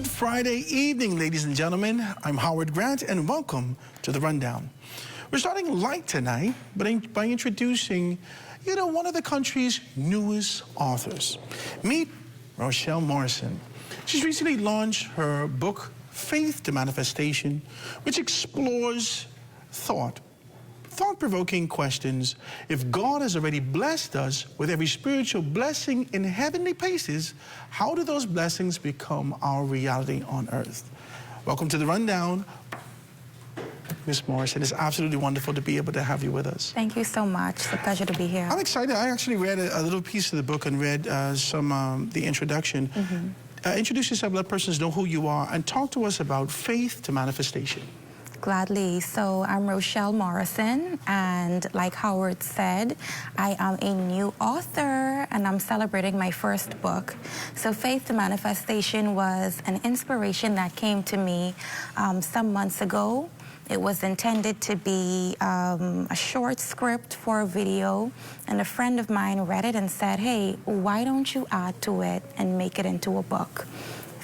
Good Friday evening, ladies and gentlemen. I'm Howard Grant, and welcome to The Rundown. We're starting light tonight by introducing, one of the country's newest authors. Meet Rochelle Morrison. She's recently launched her book, Faith to Manifestation, which explores thought-provoking questions. If God has already blessed us with every spiritual blessing in heavenly places, how do those blessings become our reality on earth? Welcome to The Rundown. Ms. Morrison, it's absolutely wonderful to be able to have you with us. Thank you so much. It's a pleasure to be here. I'm excited. I actually read a little piece of the book and read the introduction. Introduce yourself, let persons know who you are, and talk to us about faith to manifestation. Gladly. So I'm Rochelle Morrison, and like Howard said, I am a new author, and I'm celebrating my first book. So Faith to Manifestation was an inspiration that came to me some months ago. It was intended to be a short script for a video, and a friend of mine read it and said, hey, why don't you add to it and make it into a book?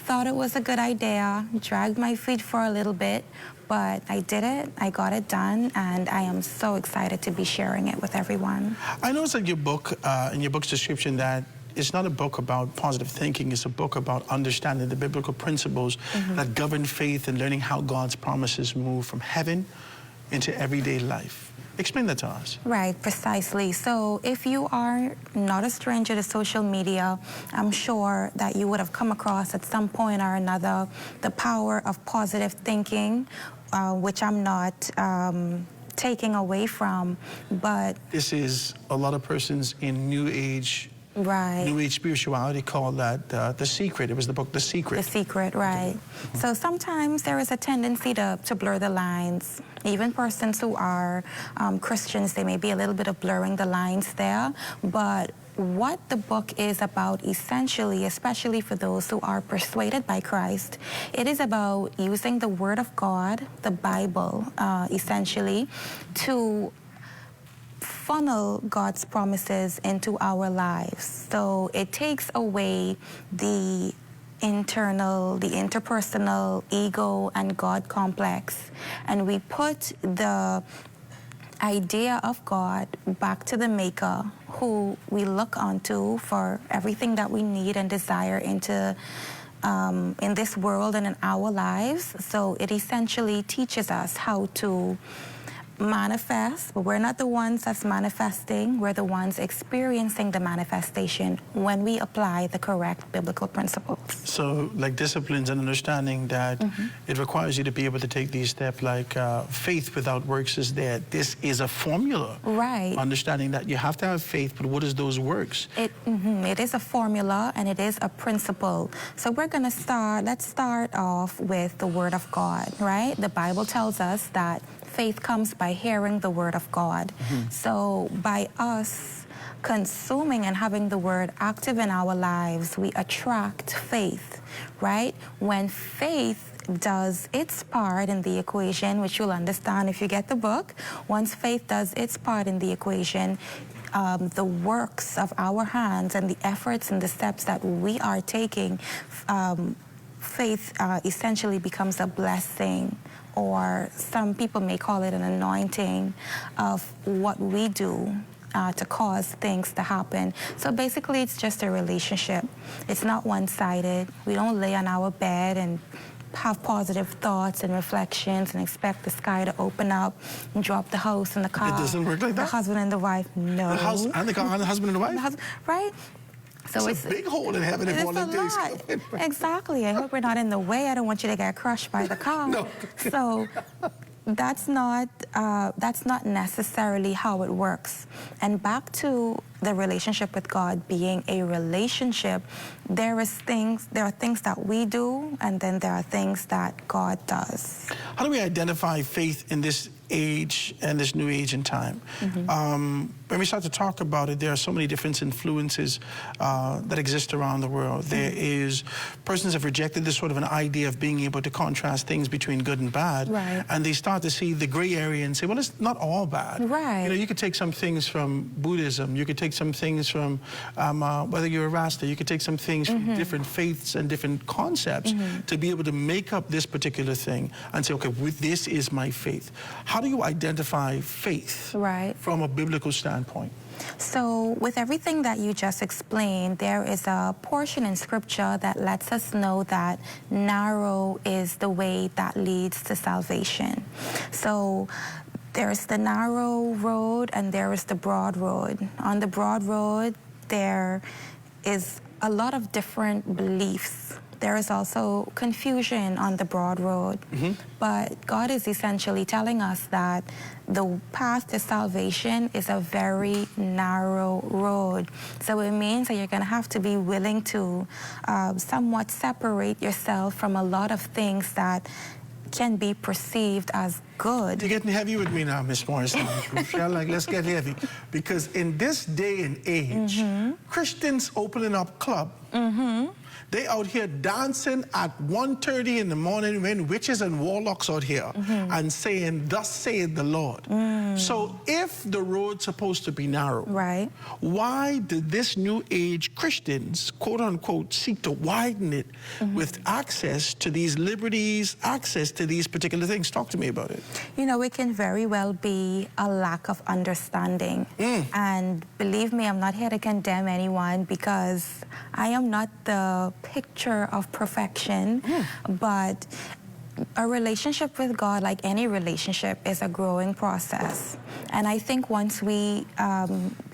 Thought it was a good idea, dragged my feet for a little bit, but I did it, I got it done, and I am so excited to be sharing it with everyone. I noticed in your book, in your book's description, that it's not a book about positive thinking, it's a book about understanding the biblical principles that govern faith and learning how God's promises move from heaven into everyday life. Explain that to us. Right, precisely. So if you are not a stranger to social media, I'm sure that you would have come across at some point or another the power of positive thinking, which I'm not taking away from, but... This is a lot of persons in New Age spirituality call that The Secret. It was the book, The Secret. The Secret, right. So sometimes there is a tendency to blur the lines. Even persons who are Christians, they may be a little bit of blurring the lines there. But what the book is about essentially, especially for those who are persuaded by Christ, it is about using the Word of God, the Bible, essentially, to funnel God's promises into our lives. So it takes away the interpersonal ego and God complex, and we put the idea of God back to the Maker, who we look unto for everything that we need and desire into in this world and in our lives. So it essentially teaches us how to manifest, but we're not the ones that's manifesting, we're the ones experiencing the manifestation when we apply the correct biblical principles. So like disciplines and understanding that it requires you to be able to take these steps, like faith without works is dead. This is a formula. Right. Understanding that you have to have faith, but what is those works? It is a formula and it is a principle. So we're going to let's start off with the Word of God, right? The Bible tells us that faith comes by hearing the Word of God. So by us consuming and having the Word active in our lives, we attract faith, right? When faith does its part in the equation, which you'll understand if you get the book, once faith does its part in the equation, the works of our hands and the efforts and the steps that we are taking, faith essentially becomes a blessing, or some people may call it an anointing of what we do to cause things to happen. So basically, it's just a relationship. It's not one-sided. We don't lay on our bed and have positive thoughts and reflections and expect the sky to open up and drop the house and the car. It doesn't work like that? The husband and the wife, no. The house and the car and the husband and the wife? Right? So it's a big hole in heaven if all of these. Exactly. I hope we're not in the way. I don't want you to get crushed by the car. No. So that's not necessarily how it works. And back to the relationship with God being a relationship, there are things that we do, and then there are things that God does. How do we identify faith in this age and this new age and time? when we start to talk about it, there are so many different influences that exist around the world. There is, persons have rejected this sort of an idea of being able to contrast things between good and bad. Right. And they start to see the gray area and say, well, it's not all bad. Right. You know, you could take some things from Buddhism, you could take some things from, whether you're a Rasta, you could take some things from different faiths and different concepts to be able to make up this particular thing and say, okay, this is my faith. How do you identify faith from a biblical standpoint? So with everything that you just explained, there is a portion in Scripture that lets us know that narrow is the way that leads to salvation. So there's the narrow road and there is the broad road. On the broad road, there is a lot of different beliefs. There is also confusion on the broad road. But God is essentially telling us that the path to salvation is a very narrow road. So it means that you're going to have to be willing to somewhat separate yourself from a lot of things that can be perceived as good. You're getting heavy with me now, Miss Morrison. Rochelle, like, let's get heavy. Because in this day and age, Christians opening up club, they out here dancing at 1:30 in the morning when witches and warlocks out here and saying, thus saith the Lord. So if the road's supposed to be narrow, why did this new age Christians, quote unquote, seek to widen it with access to these liberties, access to these particular things? Talk to me about it. You know, it can very well be a lack of understanding. And believe me, I'm not here to condemn anyone because I am not the picture of perfection, but a relationship with God, like any relationship, is a growing process. And I think once we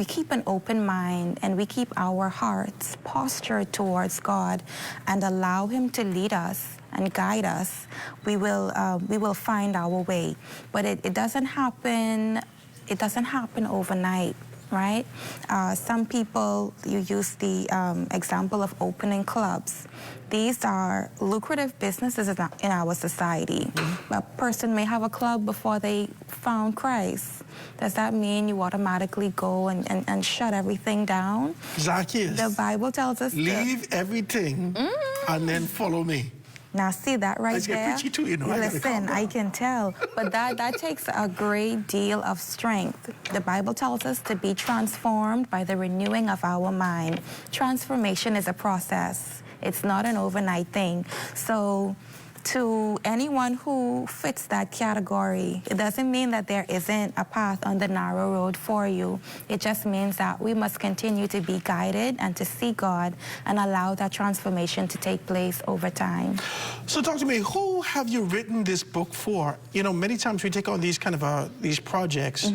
keep an open mind and we keep our hearts postured towards God and allow Him to lead us and guide us, we will find our way. But it doesn't happen. It doesn't happen overnight. Right? Some people, you use the example of opening clubs. These are lucrative businesses in our society. A person may have a club before they found Christ. Does that mean you automatically go and shut everything down? Zacchaeus, the Bible tells us leave everything and then follow me. Now, see that right there? Too, you know, listen, I can tell. But that takes a great deal of strength. The Bible tells us to be transformed by the renewing of our mind. Transformation is a process. It's not an overnight thing. So to anyone who fits that category, it doesn't mean that there isn't a path on the narrow road for you. It just means that we must continue to be guided and to see God and allow that transformation to take place over time. So talk to me, who have you written this book for? You know, many times we take on these kind of these projects,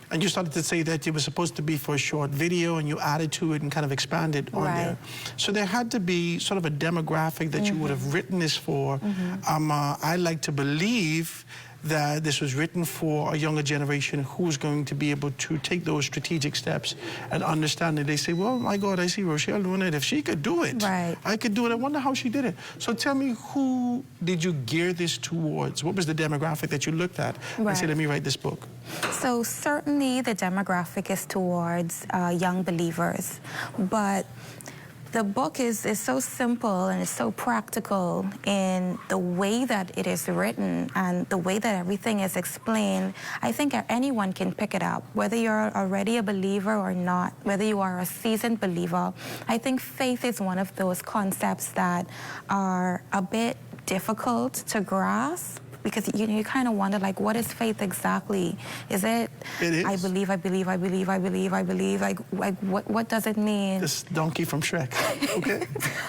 and you started to say that it was supposed to be for a short video and you added to it and kind of expanded on there. So there had to be sort of a demographic that you would have written this for. I like to believe that this was written for a younger generation who's going to be able to take those strategic steps and understand it. They say, well, my God, I see Rochelle doing it. If she could do it, I could do it. I wonder how she did it. So tell me, who did you gear this towards? What was the demographic that you looked at and said, let me write this book? So certainly the demographic is towards young believers, but the book is so simple and it's so practical in the way that it is written and the way that everything is explained. I think anyone can pick it up, whether you're already a believer or not, whether you are a seasoned believer. I think faith is one of those concepts that are a bit difficult to grasp, because you kind of wonder, like, what is faith exactly? Is it? It is. I believe, I believe, I believe, I believe, I believe. Like what does it mean? This donkey from Shrek. Okay.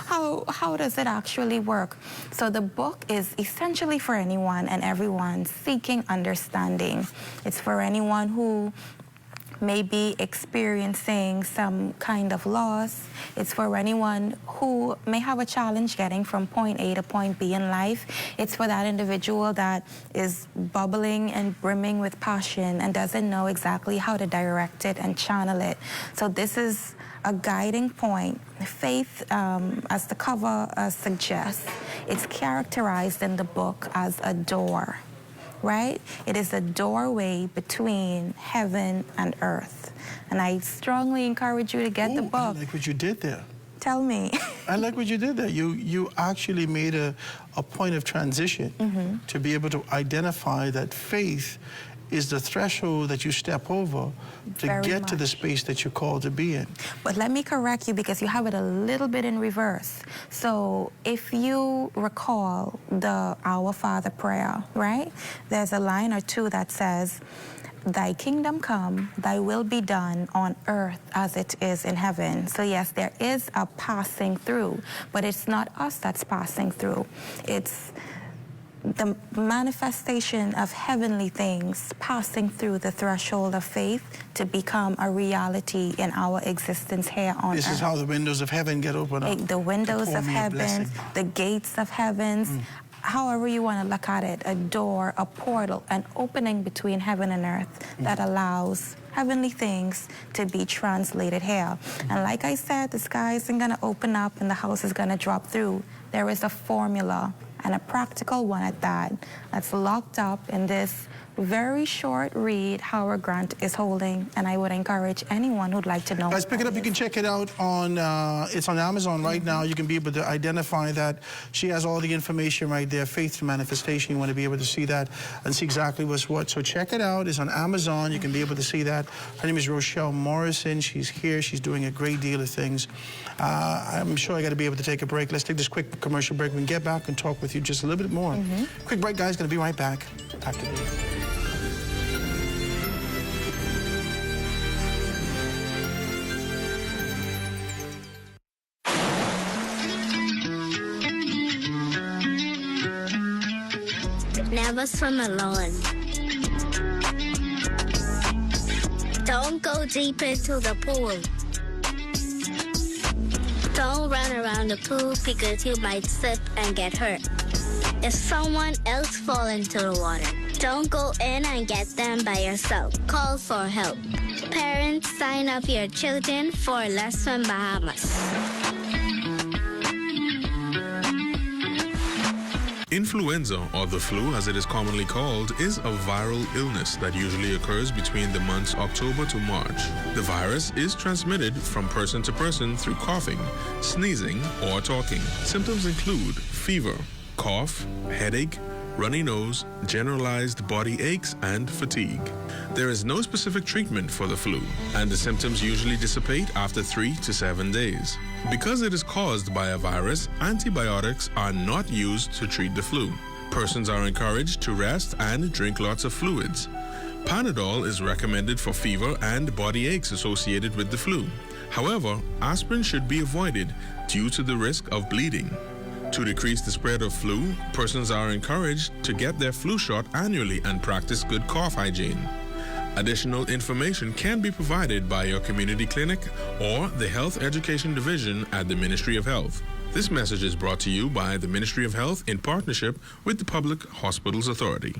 How does it actually work? So the book is essentially for anyone and everyone seeking understanding. It's for anyone who may be experiencing some kind of loss. It's for anyone who may have a challenge getting from point A to point B in life. It's for that individual that is bubbling and brimming with passion and doesn't know exactly how to direct it and channel it. So this is a guiding point. Faith, as the cover suggests, it's characterized in the book as a door. right? It is a doorway between heaven and earth. And I strongly encourage you to get the book. I like what you did there. Tell me. I like what you did there. You actually made a point of transition to be able to identify that faith is the threshold that you step over to Very get to the much. space that you're called to be in. But let me correct you because you have it a little bit in reverse. So if you recall the Our Father prayer, right? There's a line or two that says, "Thy kingdom come, thy will be done on earth as it is in heaven." So yes, there is a passing through, but it's not us that's passing through. It's the manifestation of heavenly things passing through the threshold of faith to become a reality in our existence here on earth. This is how the windows of heaven get opened up. The windows to pour of me a heaven, blessing. the gates of heavens, however you want to look at it, a door, a portal, an opening between heaven and earth that allows heavenly things to be translated here. And like I said, the sky isn't going to open up and the house is going to drop through. There is a formula, and a practical one at that, that's locked up in this very short read Howard Grant is holding, and I would encourage anyone who'd like to know. Guys, pick it up. You can check it out on, it's on Amazon right now. You can be able to identify that. She has all the information right there, Faith to Manifestation. You want to be able to see that and see exactly what's what. So check it out. It's on Amazon. You can be able to see that. Her name is Rochelle Morrison. She's here. She's doing a great deal of things. I'm sure I got to be able to take a break. Let's take this quick commercial break. We can get back and talk with you just a little bit more. Quick break, guys. Going to be right back after this. Never swim alone. Don't go deep into the pool. Don't run around the pool because you might slip and get hurt. If someone else falls into the water, don't go in and get them by yourself. Call for help. Parents, sign up your children for Let's Swim Bahamas. Influenza, or the flu as it is commonly called, is a viral illness that usually occurs between the months October to March. The virus is transmitted from person to person through coughing, sneezing, or talking. Symptoms include fever, cough, headache, runny nose, generalized body aches, and fatigue. There is no specific treatment for the flu, and the symptoms usually dissipate after 3 to 7 days. Because it is caused by a virus, antibiotics are not used to treat the flu. Persons are encouraged to rest and drink lots of fluids. Panadol is recommended for fever and body aches associated with the flu. However, aspirin should be avoided due to the risk of bleeding. To decrease the spread of flu, persons are encouraged to get their flu shot annually and practice good cough hygiene. Additional information can be provided by your community clinic or the Health Education Division at the Ministry of Health. This message is brought to you by the Ministry of Health in partnership with the Public Hospitals Authority.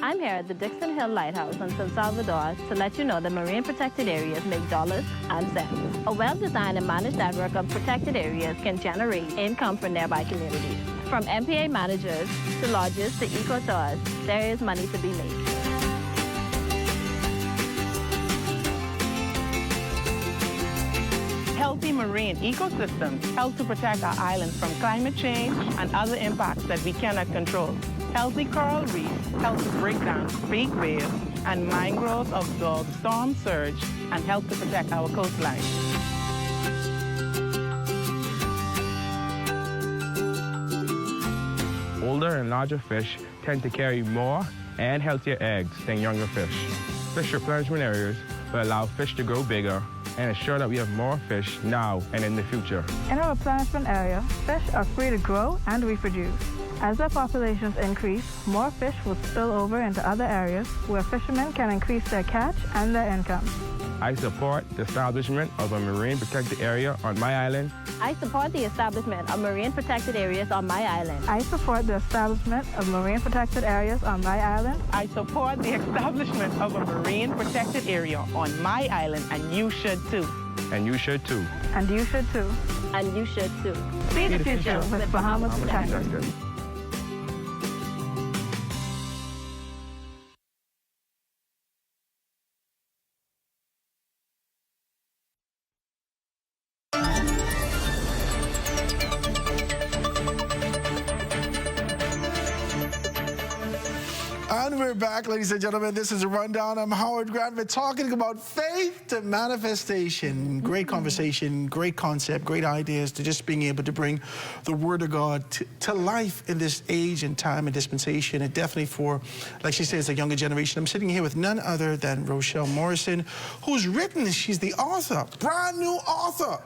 I'm here at the Dixon Hill Lighthouse in San Salvador to let you know that marine protected areas make dollars and cents. A well-designed and managed network of protected areas can generate income for nearby communities. From MPA managers to lodges to eco-tours, there is money to be made. Healthy marine ecosystems help to protect our islands from climate change and other impacts that we cannot control. Healthy coral reefs help to break down fake waves, and mangroves absorb storm surge and help to protect our coastline. Older and larger fish tend to carry more and healthier eggs than younger fish. Fish replenishment areas will allow fish to grow bigger and ensure that we have more fish now and in the future. In our replenishment area, fish are free to grow and reproduce. As their populations increase, more fish will spill over into other areas where fishermen can increase their catch and their income. I support the establishment of a marine protected area on my island. I support the establishment of marine protected areas on my island. I support the establishment of marine protected areas on my island. I support the establishment of a marine protected area on my island, and you should too. And you should too. And you should too. And you should too. See the future with Bahamas Protected. And we're back, ladies and gentlemen. This is a Rundown. I'm Howard Grant. We're talking about faith to manifestation. Great conversation, great concept, great ideas to just being able to bring the Word of God to life in this age and time and dispensation. And definitely for, like she says, a younger generation. I'm sitting here with none other than Rochelle Morrison, who's written, she's the author, brand new author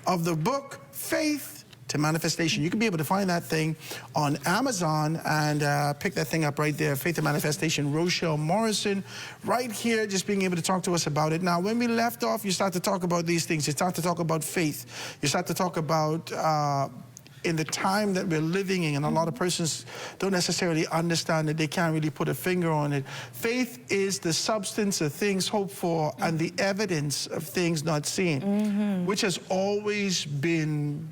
of the book, Faith to Manifestation. You can be able to find that thing on Amazon and pick that thing up right there, Faith to Manifestation. Rochelle Morrison, right here, just being able to talk to us about it. Now, when we left off, you start to talk about these things. You start to talk about faith. You start to talk about in the time that we're living in, and a lot of persons don't necessarily understand that they can't really put a finger on it. Faith is the substance of things hoped for and the evidence of things not seen, which has always been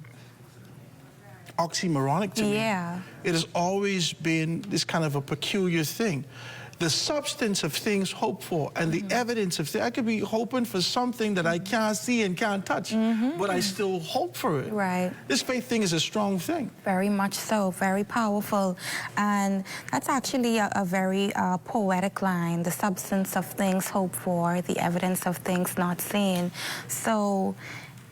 oxymoronic to me. Yeah. It has always been this kind of a peculiar thing. The substance of things hoped for and the evidence of things. I could be hoping for something that I can't see and can't touch, but I still hope for it. Right. This faith thing is a strong thing. Very much so, very powerful. And that's actually a very poetic line, the substance of things hoped for, the evidence of things not seen. So,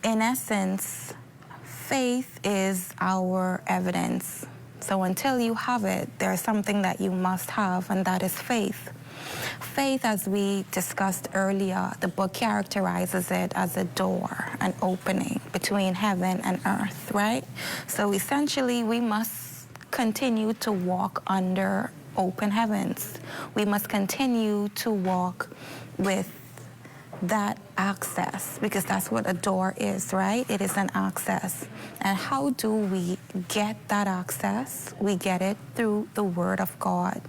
in essence, faith is our evidence. So until you have it, there's something that you must have, and that is faith. Faith, as we discussed earlier, the book characterizes it as a door, an opening between heaven and earth, right? So essentially, we must continue to walk under open heavens. We must continue to walk with that access, because that's what a door is, right? It is an access. And how do we get that access? We get it through the Word of God.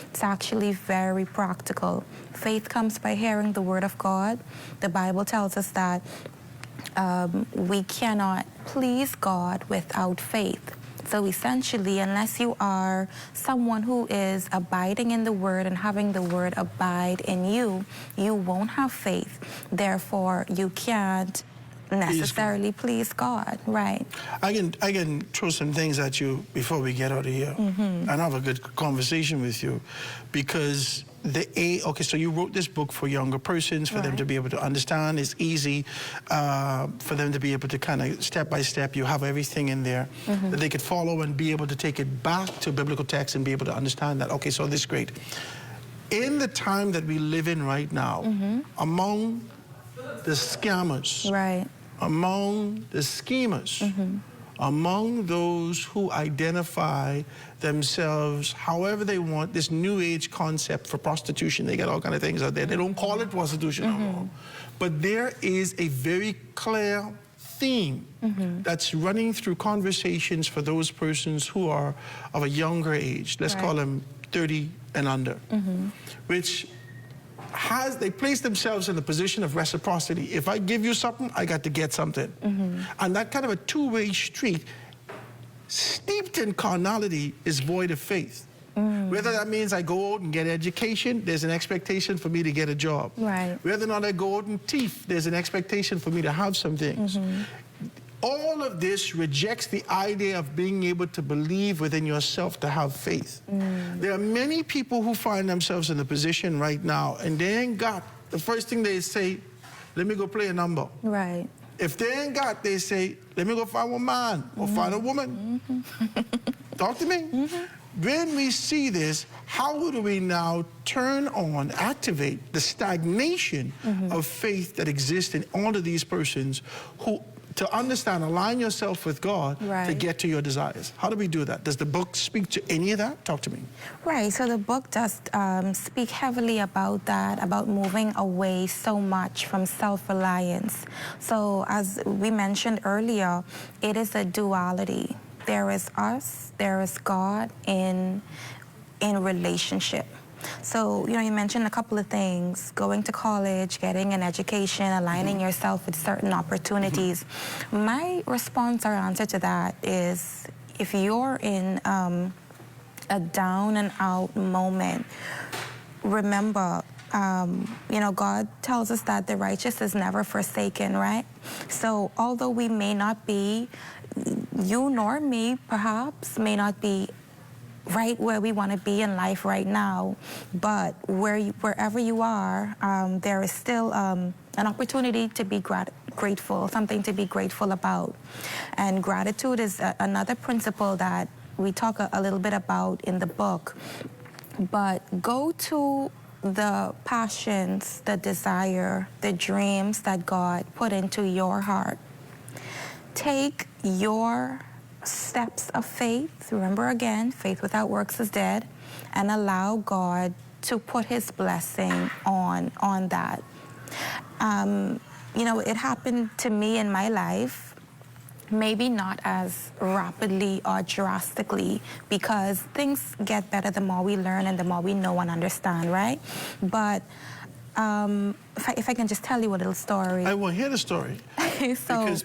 It's actually very practical. Faith comes by hearing the Word of God. The Bible tells us that we cannot please God without faith. So essentially, unless you are someone who is abiding in the Word and having the Word abide in you, you won't have faith. Therefore, you can't necessarily please God, right? I can throw some things at you before we get out of here and have a good conversation with you, because okay, so you wrote this book for younger persons, for them to be able to understand. It's easy for them to be able to kind of step by step. You have everything in there that they could follow and be able to take it back to biblical text and be able to understand that. Okay, so this is great. In the time that we live in right now, among the scammers, among the schemers, among those who identify themselves however they want, this new age concept for prostitution, they got all kind of things out there. They don't call it prostitution no more. But there is a very clear theme that's running through conversations for those persons who are of a younger age. Let's call them 30 and under, which they place themselves in the position of reciprocity. If I give you something, I got to get something. And that kind of a two-way street, steeped in carnality, is void of faith. Whether that means I go out and get education, there's an expectation for me to get a job. Whether or not I go out and thief, there's an expectation for me to have some things. All of this rejects the idea of being able to believe within yourself to have faith. There are many people who find themselves in a position right now, and they ain't got, the first thing they say, let me go play a number. If they ain't got, they say, let me go find a man or find a woman. Talk to me. When we see this, how do we now turn on, activate the stagnation of faith that exists in all of these persons who to understand, align yourself with God to Right. get to your desires. How do we do that? Does the book speak to any of that? Talk to me. Right, so the book does speak heavily about that, about moving away so much from self-reliance. So as we mentioned earlier, it is a duality. There is us, there is God in relationship. So, you mentioned a couple of things, going to college, getting an education, aligning yourself with certain opportunities. My response or answer to that is, if you're in a down and out moment, remember, God tells us that the righteous is never forsaken, right? So although we may not be, you nor me perhaps, may not be right where we want to be in life right now, but wherever you are, there is still an opportunity to be grateful, something to be grateful about. And gratitude is another principle that we talk a little bit about in the book. But go to the passions, the desire, the dreams that God put into your heart. Take your steps of faith, remember again, faith without works is dead, and allow God to put his blessing on that. It happened to me in my life, maybe not as rapidly or drastically, because things get better the more we learn and the more we know and understand, right? But if I can just tell you a little story. I will hear the story. Because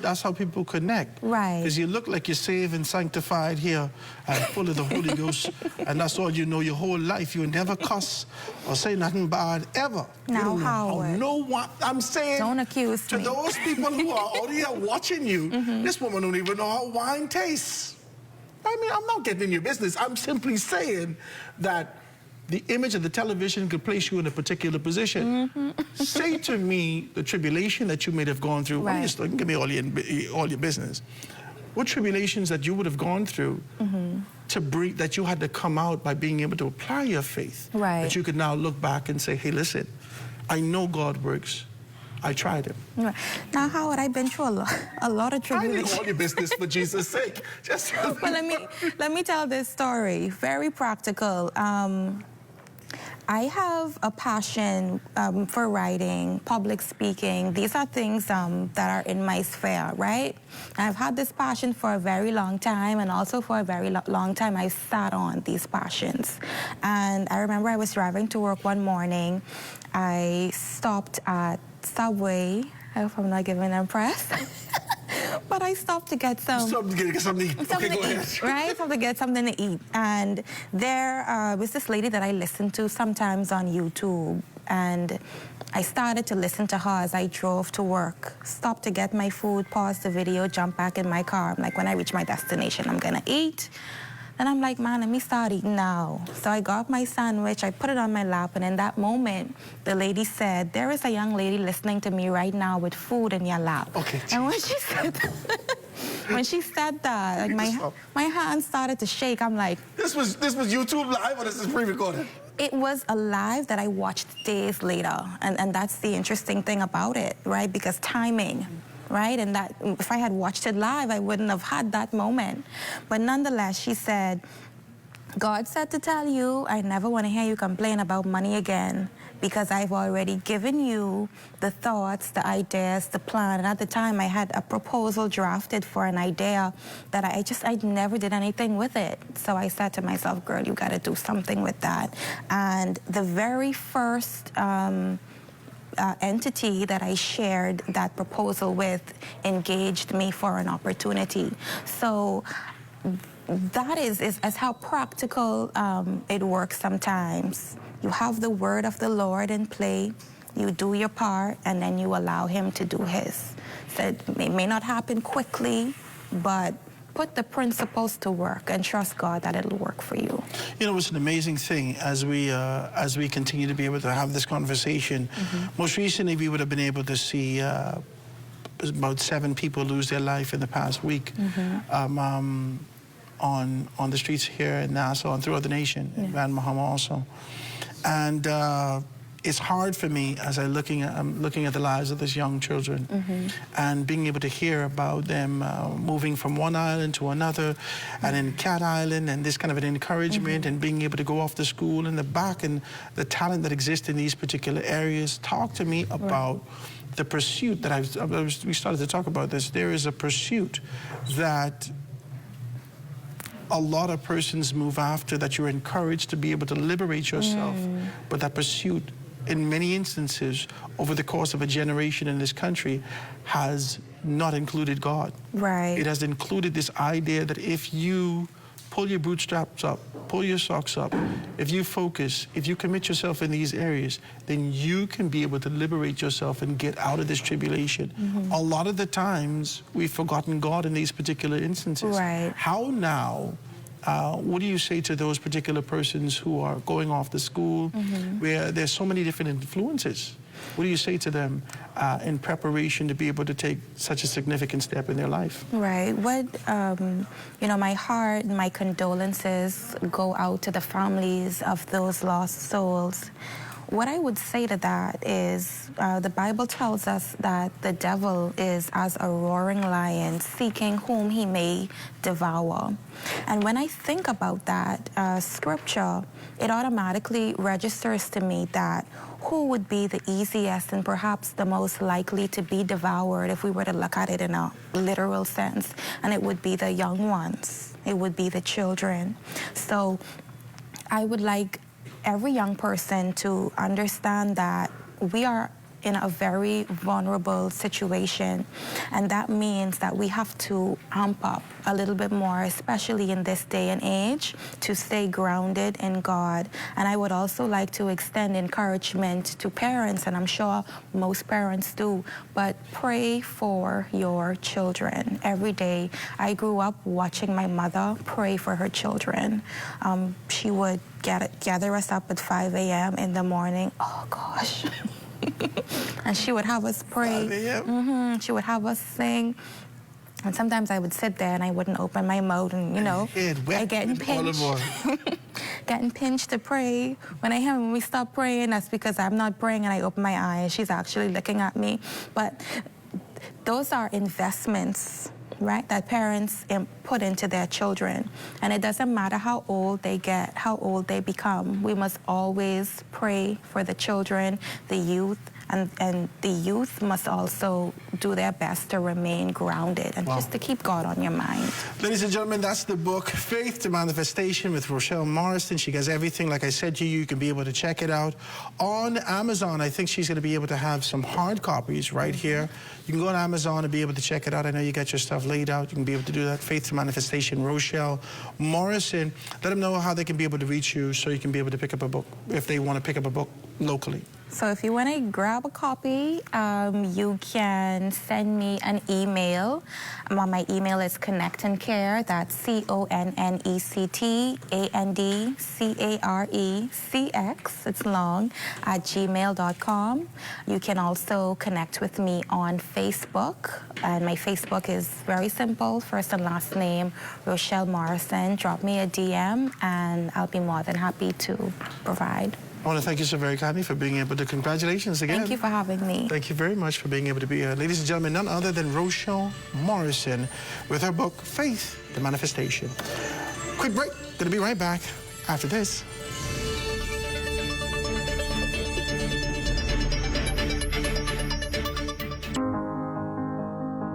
that's how people connect. Right. Because you look like you're saved and sanctified here and full of the Holy Ghost, and that's all you know your whole life. You never cuss or say nothing bad, ever. Now, Howard. No one, I'm saying. Don't accuse to me. those people who are out here watching you, this woman don't even know how wine tastes. I mean, I'm not getting in your business. I'm simply saying that the image of the television could place you in a particular position. Say to me the tribulation that you may have gone through. Right. You can give me all your business. What tribulations that you would have gone through to bring, that you had to come out by being able to apply your faith. Right. That you could now look back and say, hey, listen, I know God works. I tried it. Right. Now, Howard, I've been through a lot of I tribulations. need all your business for Jesus' sake. Just But let me tell this story. Very practical. I have a passion for writing, public speaking. These are things that are in my sphere, right? I've had this passion for a very long time, and also for a very long time I've sat on these passions. And I remember I was driving to work one morning. I stopped at Subway. I hope I'm not giving them press. But I stopped to get something to eat. Something Okay, go to ahead. eat, right? So to get something to eat. And there was this lady that I listened to sometimes on YouTube. And I started to listen to her as I drove to work. Stopped to get my food, paused the video, jumped back in my car. I'm like, when I reach my destination, I'm gonna eat. And I'm like, man, let me start eating now. So I got my sandwich, I put it on my lap, and in that moment, the lady said, there is a young lady listening to me right now with food in your lap. Okay. And when she said that, like my hands started to shake. I'm like, This was YouTube live or this is pre-recorded? it was a live that I watched days later. And that's the interesting thing about it, right? Because timing. Right? And that if I had watched it live, I wouldn't have had that moment. But nonetheless, she said, God said to tell you, I never want to hear you complain about money again, because I've already given you the thoughts, the ideas, the plan. And at the time, I had a proposal drafted for an idea that I never did anything with it. So I said to myself, girl, you got to do something with that. And the very first entity that I shared that proposal with engaged me for an opportunity. So that is how practical it works sometimes. You have the word of the Lord in play, you do your part, and then you allow him to do his. So it may not happen quickly, but put the principles to work and trust God that it'll work for you. You know, it's an amazing thing as we continue to be able to have this conversation. Most recently, we would have been able to see about 7 people lose their life in the past week on the streets here in Nassau and throughout the nation, in Van Mahama also. And it's hard for me as I'm looking at the lives of these young children and being able to hear about them moving from one island to another and in Cat Island and this kind of an encouragement and being able to go off to school in the back and the talent that exists in these particular areas. Talk to me about the pursuit that we started to talk about this. There is a pursuit that a lot of persons move after, that you're encouraged to be able to liberate yourself, but that pursuit in many instances over the course of a generation in this country has not included God. Right. It has included this idea that if you pull your bootstraps up, pull your socks up, if you focus, if you commit yourself in these areas, then you can be able to liberate yourself and get out of this tribulation. A lot of the times, we've forgotten God in these particular instances. Right. How now, what do you say to those particular persons who are going off to school, where there's so many different influences? What do you say to them in preparation to be able to take such a significant step in their life? Right. What, you know, my heart and my condolences go out to the families of those lost souls. What I would say to that is the Bible tells us that the devil is as a roaring lion seeking whom he may devour. And when I think about that scripture, it automatically registers to me that who would be the easiest and perhaps the most likely to be devoured if we were to look at it in a literal sense, and it would be the young ones. It would be the children. So I would like every young person to understand that we are in a very vulnerable situation, and that means that we have to amp up a little bit more, especially in this day and age, to stay grounded in God. And I would also like to extend encouragement to parents, and I'm sure most parents do, but pray for your children every day. I grew up watching my mother pray for her children. She would gather us up at 5 a.m. in the morning. Oh, gosh. And she would have us pray. She would have us sing. And sometimes I would sit there and I wouldn't open my mouth, and you know, I getting pinched. Getting pinched to pray. When we stop praying, that's because I'm not praying and I open my eyes. She's actually looking at me. But those are investments, right, that parents put into their children. And it doesn't matter how old they get, how old they become. We must always pray for the children, the youth, and the youth must also do their best to remain grounded and just to keep God on your mind. Ladies and gentlemen, that's the book, Faith to Manifestation with Rochelle Morrison. She has everything. Like I said to you, you can be able to check it out on Amazon. I think she's going to be able to have some hard copies right here. You can go on Amazon and be able to check it out. I know you got your stuff laid out. You can be able to do that. Faith to Manifestation, Rochelle Morrison. Let them know how they can be able to reach you so you can be able to pick up a book if they want to pick up a book locally. So if you want to grab a copy, you can send me an email. My email is connectandcare, that's CONNECTANDCARECX, it's long, @gmail.com. You can also connect with me on Facebook, and my Facebook is very simple, first and last name, Rochelle Morrison. Drop me a DM, and I'll be more than happy to provide. I want to thank you so very kindly for being able to. Congratulations again. Thank you for having me. Thank you very much for being able to be here. Ladies and gentlemen, none other than Rochelle Morrison with her book, Faith, the Manifestation. Quick break. Going to be right back after this.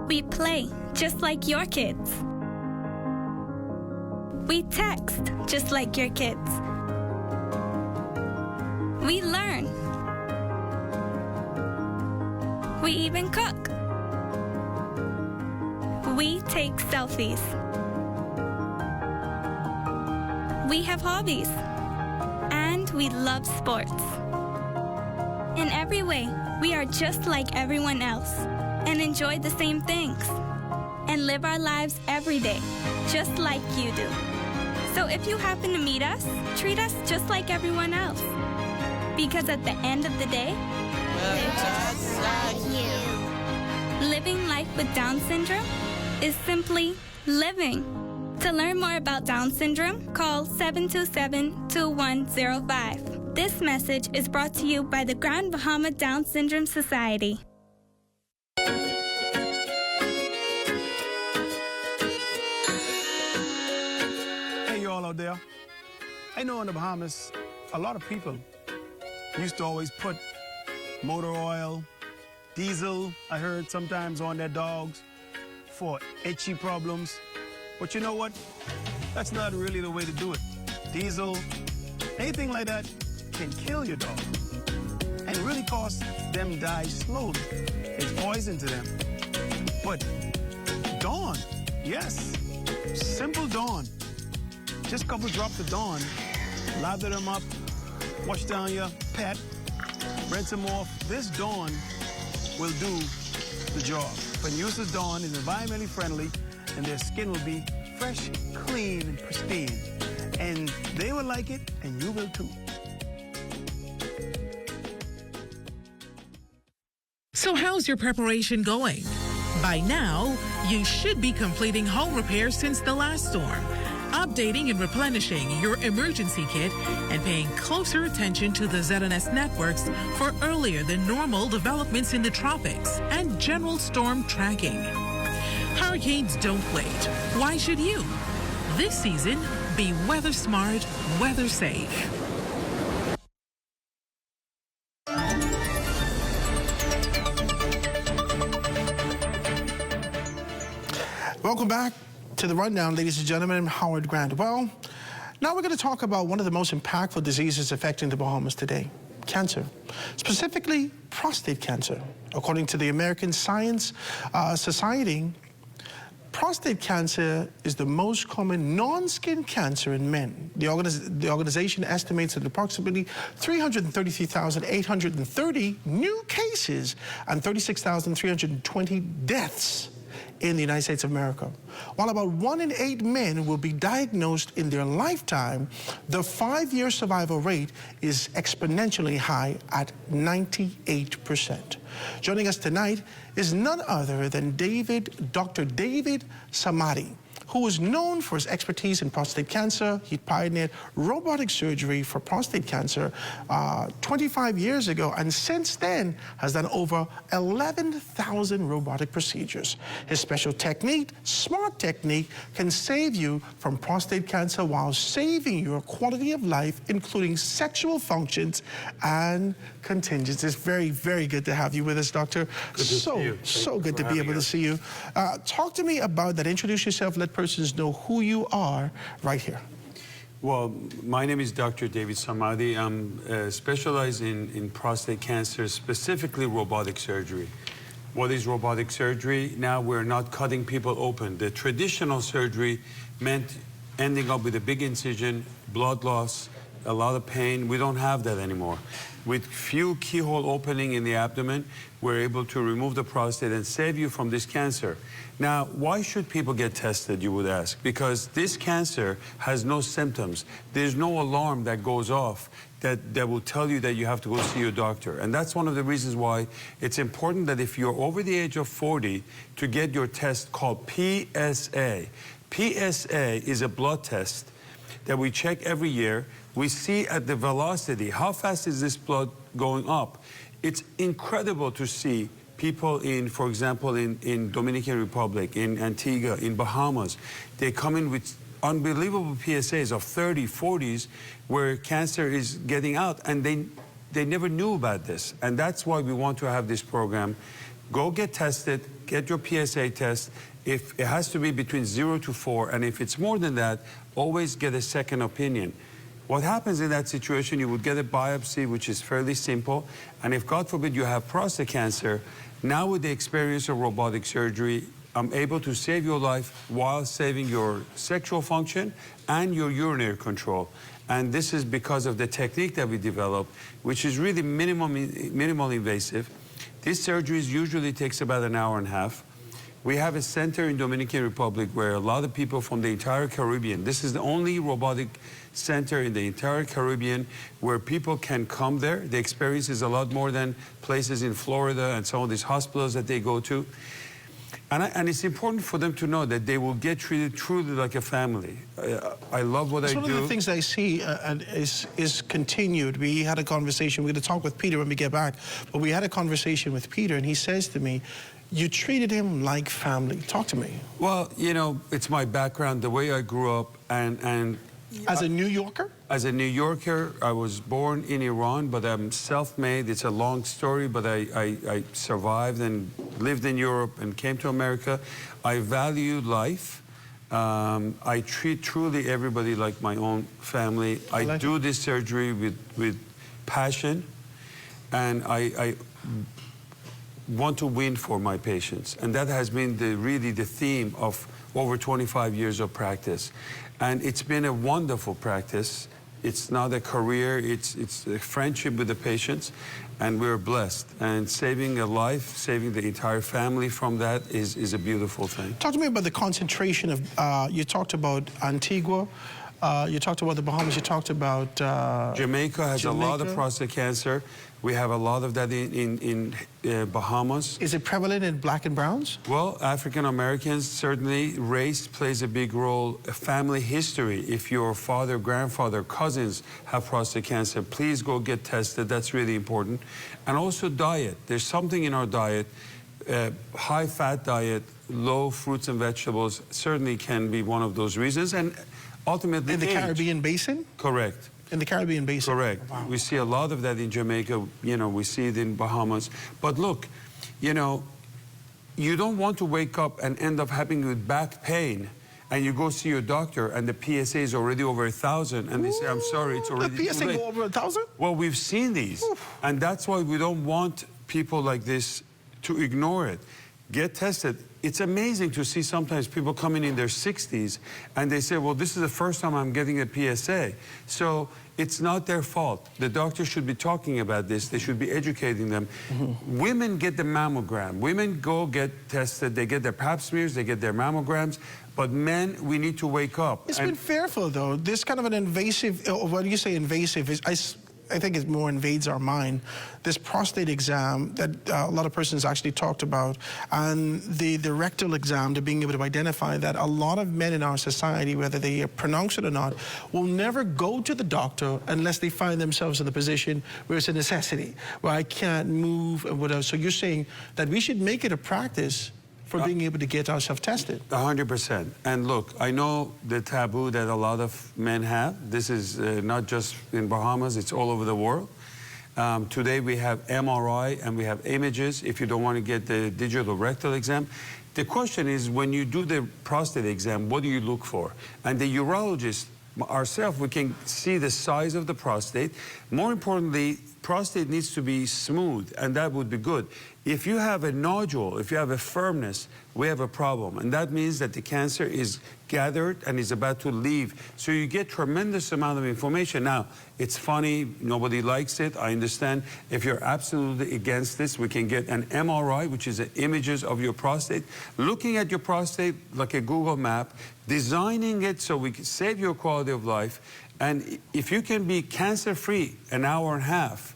We play just like your kids. We text just like your kids. We learn. We even cook. We take selfies. We have hobbies. And we love sports. In every way, we are just like everyone else and enjoy the same things and live our lives every day, just like you do. So if you happen to meet us, treat us just like everyone else. Because at the end of the day, we're just like you. Living life with Down syndrome is simply living. To learn more about Down syndrome, call 727-2105. This message is brought to you by the Grand Bahama Down Syndrome Society. Hey, you all out there. I know in the Bahamas, a lot of people used to always put motor oil, diesel, I heard sometimes on their dogs for itchy problems. But you know what? That's not really the way to do it. Diesel, anything like that can kill your dog and really cause them die slowly. It's poison to them. But Dawn, yes, simple Dawn. Just a couple drops of Dawn, lather them up, wash down your pet, rinse them off. This Dawn will do the job. When uses Dawn, is environmentally friendly, and their skin will be fresh, clean, and pristine. And they will like it, and you will too. So how's your preparation going? By now, you should be completing home repairs since the last storm, updating and replenishing your emergency kit, and paying closer attention to the ZNS networks for earlier than normal developments in the tropics and general storm tracking. Hurricanes don't wait. Why should you? This season, be weather smart, weather safe. Welcome back to the Rundown, ladies and gentlemen. I'm Howard Grant. Well, now we're going to talk about one of the most impactful diseases affecting the Bahamas today, cancer, specifically prostate cancer. According to the American Science Society, prostate cancer is the most common non-skin cancer in men. The organization estimates that approximately 333,830 new cases and 36,320 deaths in the United States of America. While about 1 in 8 men will be diagnosed in their lifetime, the 5-year survival rate is exponentially high at 98%. Joining us tonight is none other than Dr. David Samadi, who is known for his expertise in prostate cancer. He pioneered robotic surgery for prostate cancer 25 years ago, and since then has done over 11,000 robotic procedures. His special technique, smart technique, can save you from prostate cancer while saving your quality of life, including sexual functions and contingencies. It's very, very good to have you with us, Doctor. So good to be able to see you. Talk to me about that. Introduce yourself. Let persons know who you are right here. Well, my name is Dr. David Samadi. I'm specialized in prostate cancer, specifically robotic surgery. What is robotic surgery? Now we're not cutting people open. The traditional surgery meant ending up with a big incision, blood loss, a lot of pain. We don't have that anymore. With few keyhole opening in the abdomen, we're able to remove the prostate and save you from this cancer. Now, why should people get tested, you would ask? Because this cancer has no symptoms. There's no alarm that goes off that will tell you that you have to go see your doctor. And that's one of the reasons why it's important that if you're over the age of 40 to get your test called PSA. PSA is a blood test that we check every year. We see at the velocity, how fast is this blood going up? It's incredible to see people in, for example, in Dominican Republic, in Antigua, in Bahamas. They come in with unbelievable PSAs of 30, 40s, where cancer is getting out, and they never knew about this. And that's why we want to have this program. Go get tested, get your PSA test. If it has to be between 0 to 4, and if it's more than that, always get a second opinion. What happens in that situation, you would get a biopsy, which is fairly simple. And if, God forbid, you have prostate cancer, now with the experience of robotic surgery, I'm able to save your life while saving your sexual function and your urinary control. And this is because of the technique that we developed, which is really minimal invasive. This surgery usually takes about an hour and a half. We have a center in Dominican Republic where a lot of people from the entire Caribbean, this is the only robotic center in the entire Caribbean where people can come there. The experience is a lot more than places in Florida and some of these hospitals that they go to. And it's important for them to know that they will get treated truly like a family. I love what I do. One of the things I see is continued. We had a conversation. We're going to talk with Peter when we get back. But we had a conversation with Peter, and he says to me, you treated him like family. Talk to me. Well, you know, it's my background, the way I grew up, and as a New Yorker? As a New Yorker, I was born in Iran, but I'm self-made. It's a long story, but I survived and lived in Europe and came to America. I value life. I treat truly everybody like my own family. I do this surgery with passion, and I want to win for my patients. And that has been really the theme of over 25 years of practice. And it's been a wonderful practice. It's not a career, it's a friendship with the patients, and we're blessed. And saving a life, saving the entire family from that is a beautiful thing. Talk to me about the concentration of, you talked about Antigua, you talked about the Bahamas, you talked about... Jamaica has a lot of prostate cancer. We have a lot of that in Bahamas. Is it prevalent in black and browns? Well, African Americans, certainly race plays a big role. Family history, if your father, grandfather, cousins have prostate cancer, please go get tested. That's really important. And also diet. There's something in our diet, high-fat diet, low fruits and vegetables certainly can be one of those reasons. And ultimately, in the Caribbean basin? Correct. In the Caribbean basin? Correct. Wow. We see a lot of that in Jamaica. You know, we see it in Bahamas. But look, you know, you don't want to wake up and end up having with back pain, and you go see your doctor, and the PSA is already over 1,000, and they say, I'm sorry, it's already the PSA too late. go over 1,000? Well, we've seen these. Oof. And that's why we don't want people like this to ignore it. Get tested. It's amazing to see sometimes people coming in their 60s and they say, well, this is the first time I'm getting a PSA. So it's not their fault. The doctor should be talking about this. They should be educating them. Mm-hmm. Women get the mammogram. Women go get tested. They get their pap smears. They get their mammograms. But men, we need to wake up. It's been fearful, though. This kind of an invasive, when you say invasive, I think it more invades our mind. This prostate exam that a lot of persons actually talked about, and the rectal exam, to being able to identify that a lot of men in our society, whether they pronounce it or not, will never go to the doctor unless they find themselves in a position where it's a necessity, where I can't move and whatever. So you're saying that we should make it a practice for being able to get ourselves tested. 100%. And look, I know the taboo that a lot of men have. This is not just in Bahamas, it's all over the world. Today we have MRI and we have images if you don't want to get the digital rectal exam. The question is, when you do the prostate exam, what do you look for? And the urologist, ourselves, we can see the size of the prostate. More importantly, prostate needs to be smooth, and that would be good. If you have a nodule, if you have a firmness, we have a problem. And that means that the cancer is gathered and is about to leave. So you get tremendous amount of information. Now, it's funny, nobody likes it, I understand. If you're absolutely against this, we can get an MRI, which is images of your prostate, looking at your prostate like a Google map, designing it so we can save your quality of life. And if you can be cancer-free an hour and a half,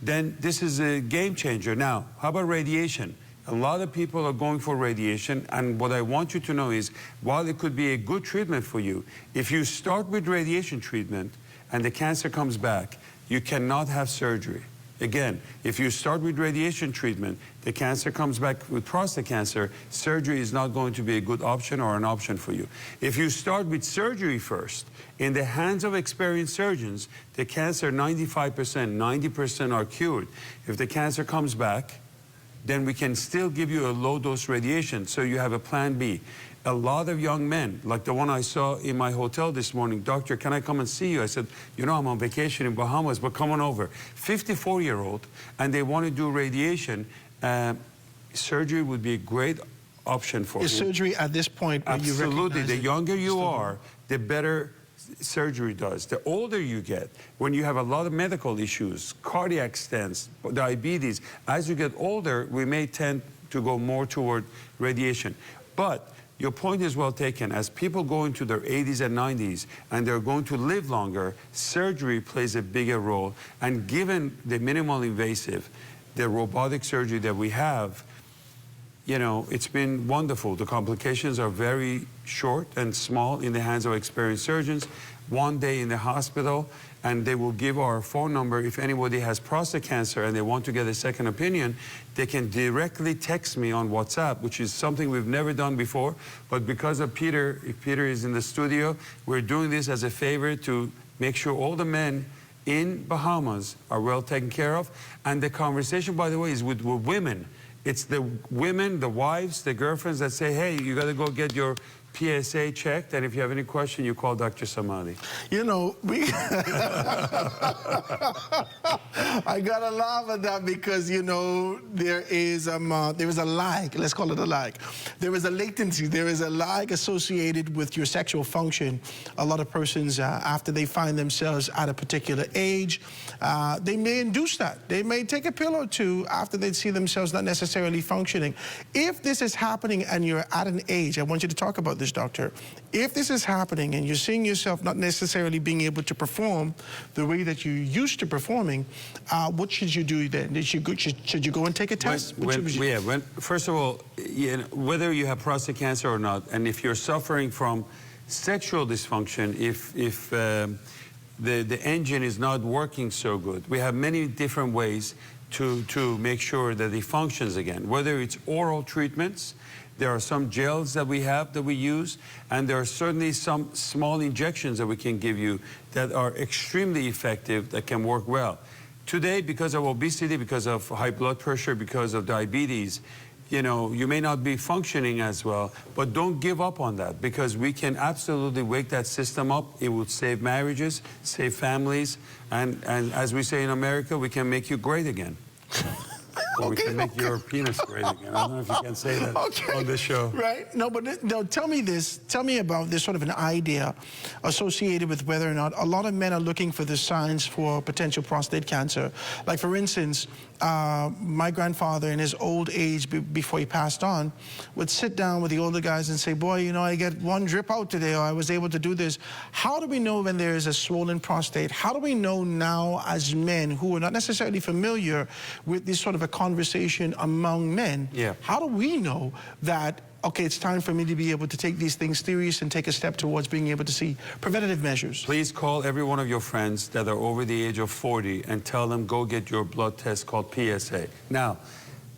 then this is a game changer. Now, how about radiation? A lot of people are going for radiation, and what I want you to know is, while it could be a good treatment for you, if you start with radiation treatment and the cancer comes back, you cannot have surgery. Again, if you start with radiation treatment, the cancer comes back with prostate cancer, surgery is not going to be a good option or an option for you. If you start with surgery first, in the hands of experienced surgeons, the cancer 95%, 90% are cured. If the cancer comes back, then we can still give you a low-dose radiation, so you have a plan B. A lot of young men, like the one I saw in my hotel this morning, doctor, can I come and see you? I said, you know, I'm on vacation in Bahamas, but come on over. 54-year-old, and they want to do radiation. Surgery would be a great option for you. Is surgery at this point where you recognize Absolutely. The younger you are, the better surgery does. The older you get, when you have a lot of medical issues, cardiac stents, diabetes, as you get older, we may tend to go more toward radiation. But your point is well taken. As people go into their 80s and 90s and they're going to live longer, surgery plays a bigger role. And given the minimal invasive, the robotic surgery that we have, you know, it's been wonderful. The complications are very short and small in the hands of experienced surgeons. 1 day in the hospital, and they will give our phone number. If anybody has prostate cancer and they want to get a second opinion, they can directly text me on WhatsApp, which is something we've never done before. But because of Peter, if Peter is in the studio, we're doing this as a favor to make sure all the men in Bahamas are well taken care of. And the conversation, by the way, is with women. It's the women, the wives, the girlfriends that say, hey, you got to go get your PSA checked, and if you have any question, you call Dr. Samadi. You know, I gotta laugh at that because, you know, there is a lag, let's call it a lag. There is a latency, there is a lag associated with your sexual function. A lot of persons, after they find themselves at a particular age, they may induce that. They may take a pill or two after they see themselves not necessarily functioning. If this is happening and you're at an age, I want you to talk about this, doctor. If this is happening and you're seeing yourself not necessarily being able to perform the way that you're used to performing, what should you do then? Should you go and take a test? First of all, you know, whether you have prostate cancer or not, and if you're suffering from sexual dysfunction, if the engine is not working so good, we have many different ways to make sure that it functions again, whether it's oral treatments. There are some gels that we have that we use, and there are certainly some small injections that we can give you that are extremely effective, that can work well. Today, because of obesity, because of high blood pressure, because of diabetes, you know, you may not be functioning as well, but don't give up on that, because we can absolutely wake that system up. It will save marriages, save families, and as we say in America, we can make you great again. Or we can make your penis great again. I don't know if you can say that on this show. Right? No, but no, tell me this. Tell me about this sort of an idea associated with whether or not a lot of men are looking for the signs for potential prostate cancer. Like, for instance, my grandfather in his old age, before he passed on, would sit down with the older guys and say, boy, you know, I get one drip out today, or I was able to do this. How do we know when there is a swollen prostate? How do we know now as men who are not necessarily familiar with this sort of a conversation among men? Yeah. How do we know that, okay, it's time for me to be able to take these things serious and take a step towards being able to see preventative measures? Please call every one of your friends that are over the age of 40 and tell them, go get your blood test called PSA. Now,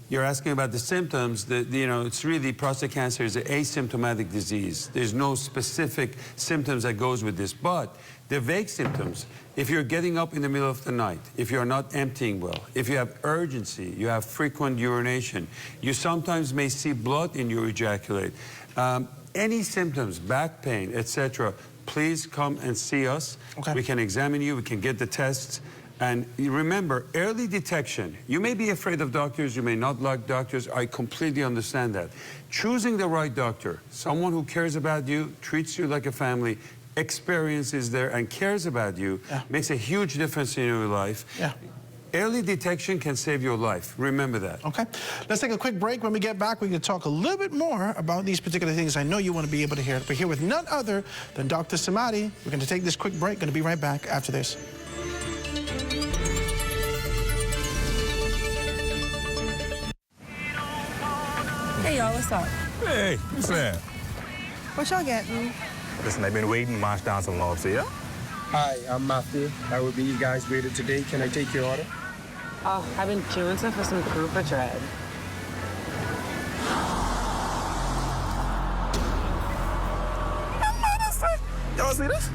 you're asking about the symptoms. You know, it's really, prostate cancer is an asymptomatic disease. There's no specific symptoms that goes with this, but the vague symptoms, if you're getting up in the middle of the night, if you're not emptying well, if you have urgency, you have frequent urination, you sometimes may see blood in your ejaculate, any symptoms, back pain, etc., please come and see us. Okay. We can examine you, we can get the tests. And remember, early detection. You may be afraid of doctors, you may not like doctors. I completely understand that. Choosing the right doctor, someone who cares about you, treats you like a family, experience is there and cares about you, makes a huge difference in your life. Yeah. Early detection can save your life. Remember that. Okay. Let's take a quick break. When we get back, we can talk a little bit more about these particular things. I know you want to be able to hear it. We're here with none other than Dr. Samadi. We're going to take this quick break. Going to be right back after this. Hey, y'all, what's up? Hey, what's that? What y'all getting? Listen, I've been waiting to march down some logs here. Hi, I'm Matthew. I will be you guys waiter today. Can I take your order? Oh, I've been queuing for some grouper dread. Y'all see this?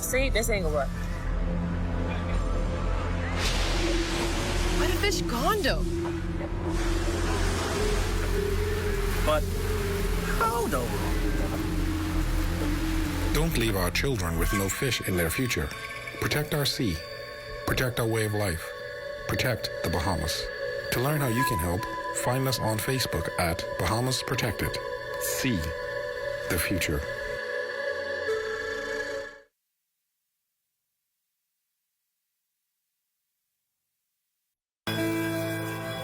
See, this ain't gonna work. Where the fish gone, though? But how though? Don't leave our children with no fish in their future. Protect our sea. Protect our way of life. Protect the Bahamas. To learn how you can help, find us on Facebook at Bahamas Protected. See the future.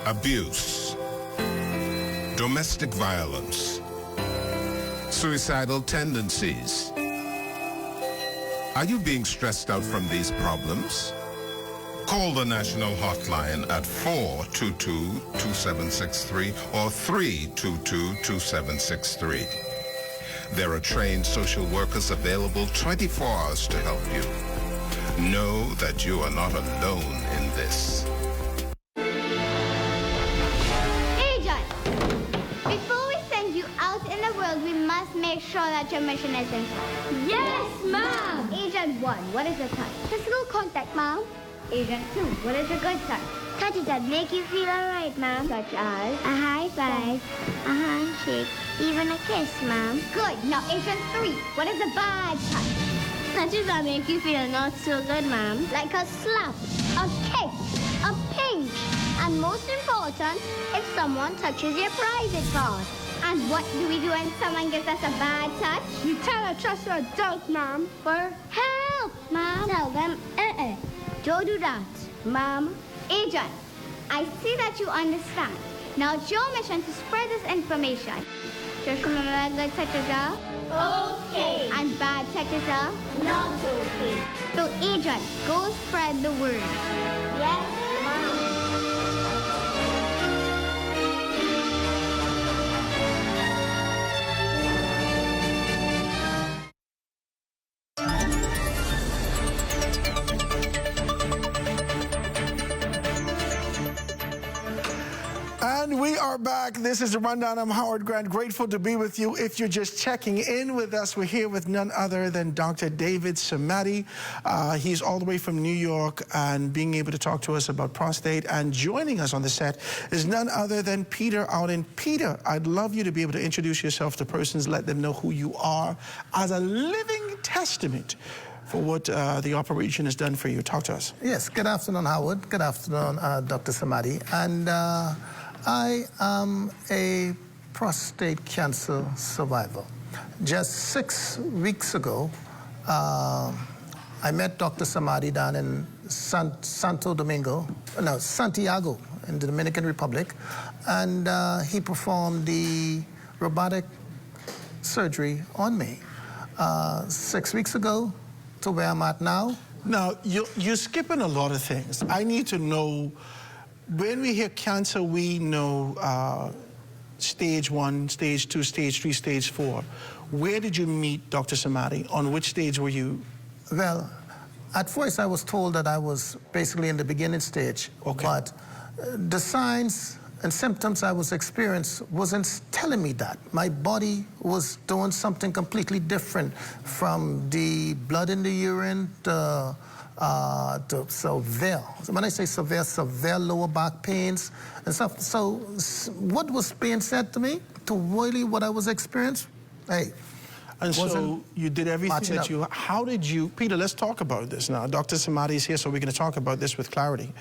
Abuse, domestic violence, suicidal tendencies, Are you being stressed out from these problems? Call the national hotline at 422-2763 or 322-2763. There are trained social workers available 24 hours to help you. Know that you are not alone in this. Agent, before we send you out in the world, we must make sure that your mission is in. Yes, Mom! Agent 1, what is a touch? Physical contact, Mom. Agent 2, what is a good touch? Touches that make you feel alright, Mom. Such as a high five, a handshake, even a kiss, Mom. Good. Now, Agent 3, what is a bad touch? Touches that make you feel not so good, Mom. Like a slap, a kick, a pinch. And most important, if someone touches your private part. And what do we do when someone gives us a bad touch? You tell a trusted adult, Mom, for help, Mom. Tell them, don't do that, Mom. Agent, I see that you understand. Now it's your mission to spread this information. Just remember that good touches are okay, and bad touches are not okay. So, Agent, go spread the word. Yes, Mom. And we are back. This is The Rundown. I'm Howard Grant. Grateful to be with you. If you're just checking in with us, we're here with none other than Dr. David Samadi. He's all the way from New York and being able to talk to us about prostate. And joining us on the set is none other than Peter Ouden. Peter, I'd love you to be able to introduce yourself to persons, let them know who you are as a living testament for what the operation has done for you. Talk to us. Yes, good afternoon, Howard. Good afternoon, Dr. Samadi. And I am a prostate cancer survivor. Just 6 weeks ago, I met Dr. Samadi down in Santiago in the Dominican Republic, and he performed the robotic surgery on me 6 weeks ago to where I'm at now. Now, you're skipping a lot of things. I need to know, when we hear cancer, we know stage 1, stage 2, stage 3, stage 4. Where did you meet Dr. Samadi? On which stage were you? Well, at first I was told that I was basically in the beginning stage. Okay. But the signs and symptoms I was experiencing wasn't telling me that. My body was doing something completely different, from the blood in the urine to severe. So when I say severe lower back pains and stuff. So what was being said to me, to really what I was experiencing, hey. And so you did everything that you, how did you, Peter, let's talk about this now. Dr. Samadi is here, so we're going to talk about this with clarity.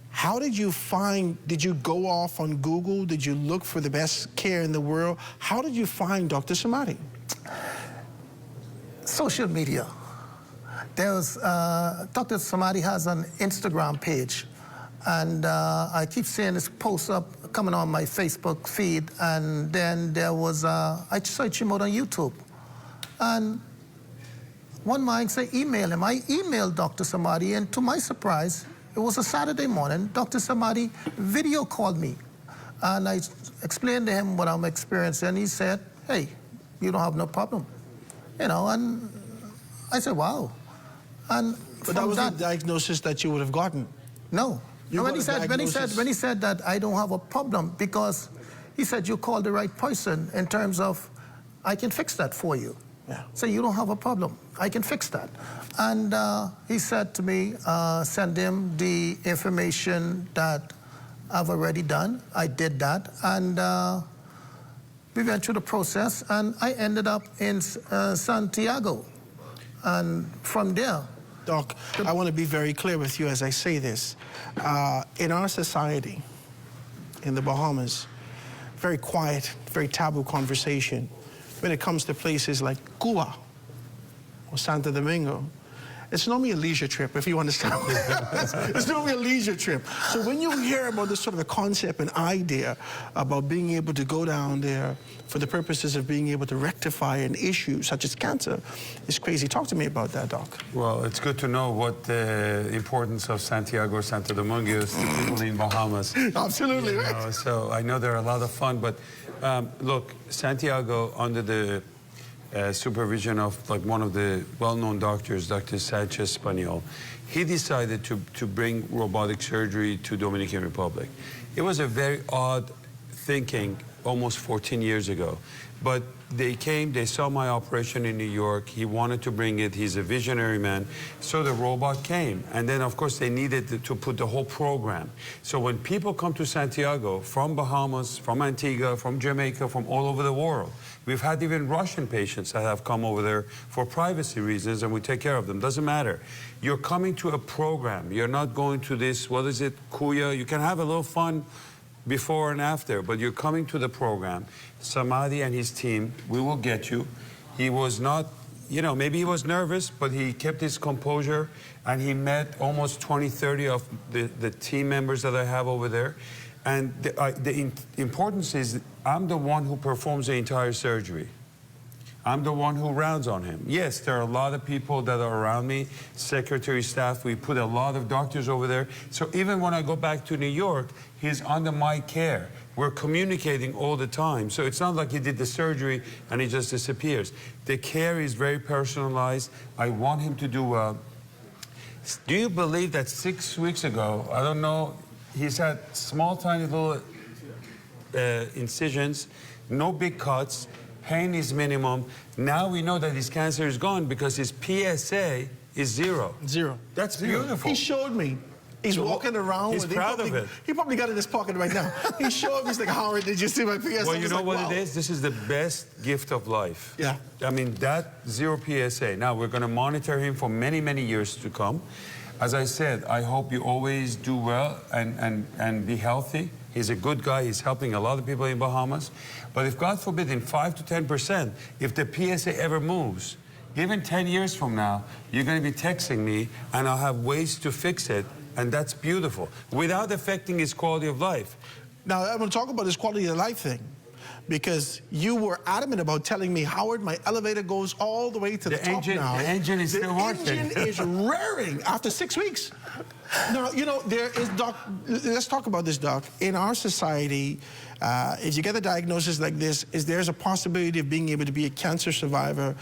How did you find, did you go off on Google? Did you look for the best care in the world? How did you find Dr. Samadi? Social media. There's, Dr. Samadi has an Instagram page, and I keep seeing this post up coming on my Facebook feed, and then there was, I searched him out on YouTube, and one morning said, email him. I emailed Dr. Samadi, and to my surprise, it was a Saturday morning, Dr. Samadi video called me, and I explained to him what I'm experiencing, and he said, hey, you don't have no problem, you know, and I said, wow. And but that was the diagnosis that you would have gotten? No. When he said that I don't have a problem, because he said you called the right person in terms of, I can fix that for you. Yeah. So you don't have a problem. I can fix that. And he said to me, send him the information that I've already done. I did that. And we went through the process, and I ended up in Santiago. And from there... Doc, I want to be very clear with you as I say this. In our society, in the Bahamas, very quiet, very taboo conversation when it comes to places like Cuba or Santo Domingo. it's normally a leisure trip, if you understand. It's normally a leisure trip. So when you hear about this sort of a concept and idea about being able to go down there for the purposes of being able to rectify an issue such as cancer, it's crazy. Talk to me about that, Doc. Well, it's good to know what the importance of Santiago or Santo Domingo is to people in Bahamas. Absolutely, You right. know, so I know they're a lot of fun, but look, Santiago, under the supervision of like one of the well-known doctors, Dr. Sanchez Spaniol, he decided to bring robotic surgery to Dominican Republic. It was a very odd thinking almost 14 years ago. But they came, they saw my operation in New York. He wanted to bring it. He's a visionary man. So the robot came. And then, of course, they needed to put the whole program. So when people come to Santiago from Bahamas, from Antigua, from Jamaica, from all over the world, we've had even Russian patients that have come over there for privacy reasons, and we take care of them. Doesn't matter. You're coming to a program. You're not going to this, what is it, Kuya? You can have a little fun before and after, but you're coming to the program. Samadhi and his team, we will get you. He was not, you know, maybe he was nervous, but he kept his composure, and he met almost 20, 30 of the team members that I have over there. And the importance is I'm the one who performs the entire surgery. I'm the one who rounds on him. Yes, there are a lot of people that are around me, secretary, staff. We put a lot of doctors over there. So even when I go back to New York, he's under my care. We're communicating all the time. So it's not like he did the surgery and he just disappears. The care is very personalized. I want him to do well. Do you believe that 6 weeks ago, I don't know, he's had small, tiny little incisions, no big cuts. Pain is minimum. Now we know that his cancer is gone because his PSA is zero. Zero. That's Zero. beautiful. He showed me. He's walking around He's with proud of it. He probably got it in his pocket right now. He showed me, he's like, Howard, did you see my PSA? Well, you know like, what wow. it is? This is the best gift of life. Yeah. I mean, that zero PSA. Now, we're going to monitor him for many, many years to come. As I said, I hope you always do well and be healthy. He's a good guy. He's helping a lot of people in Bahamas. But if, God forbid, in 5 to 10%, if the PSA ever moves, even 10 years from now, you're going to be texting me, and I'll have ways to fix it, and that's beautiful, without affecting his quality of life. Now, I'm going to talk about this quality of life thing, because you were adamant about telling me, Howard, my elevator goes all the way to the top now. The engine is still working. The engine is raring after 6 weeks. Now, you know, there is, Doc, let's talk about this, Doc. In our society, if you get a diagnosis like this, there's a possibility of being able to be a cancer survivor.